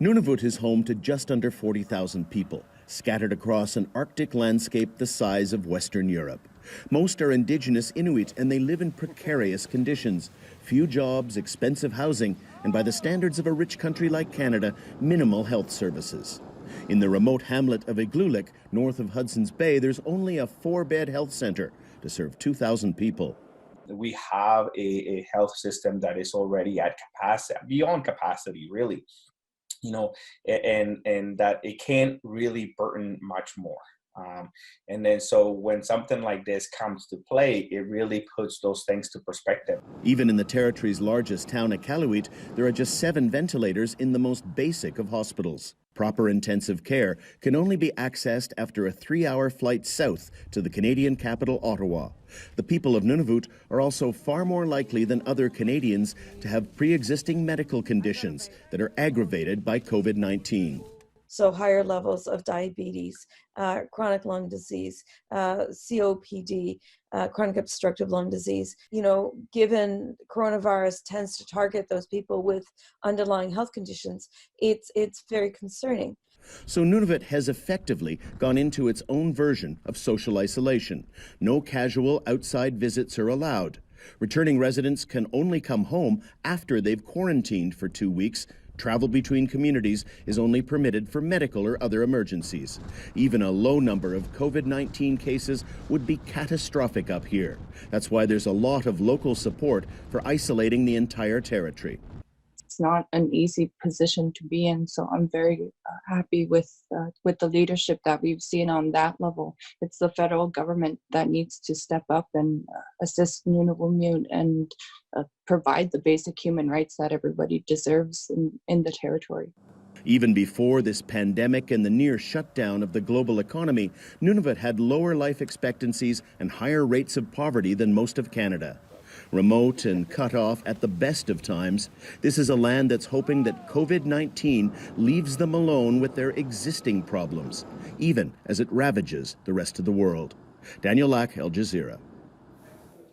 Nunavut is home to just under 40,000 people, scattered across an Arctic landscape the size of Western Europe. Most are Indigenous Inuit, and they live in precarious conditions. Few jobs, expensive housing, and by the standards of a rich country like Canada, minimal health services. In the remote hamlet of Igloolik, north of Hudson's Bay, there's only a 4-bed health center to serve 2,000 people. We have a health system that is already at capacity, beyond capacity, really, and that it can't really burden much more. And then so when something like this comes to play, it really puts those things to perspective. Even in the territory's largest town, Iqaluit, there are just 7 ventilators in the most basic of hospitals. Proper intensive care can only be accessed after a 3-hour flight south to the Canadian capital, Ottawa. The people of Nunavut are also far more likely than other Canadians to have pre-existing medical conditions that are aggravated by COVID-19. So higher levels of diabetes, chronic lung disease, COPD, chronic obstructive lung disease. Given coronavirus tends to target those people with underlying health conditions, it's very concerning. So Nunavut has effectively gone into its own version of social isolation. No casual outside visits are allowed. Returning residents can only come home after they've quarantined for 2 weeks. Travel between communities is only permitted for medical or other emergencies. Even a low number of COVID-19 cases would be catastrophic up here. That's why there's a lot of local support for isolating the entire territory. It's not an easy position to be in, so I'm very happy with the leadership that we've seen on that level. It's the federal government that needs to step up and assist Nunavut and provide the basic human rights that everybody deserves in the territory. Even before this pandemic and the near shutdown of the global economy, Nunavut had lower life expectancies and higher rates of poverty than most of Canada. Remote and cut off at the best of times, this is a land that's hoping that COVID-19 leaves them alone with their existing problems, even as it ravages the rest of the world. Daniel Lack, Al Jazeera.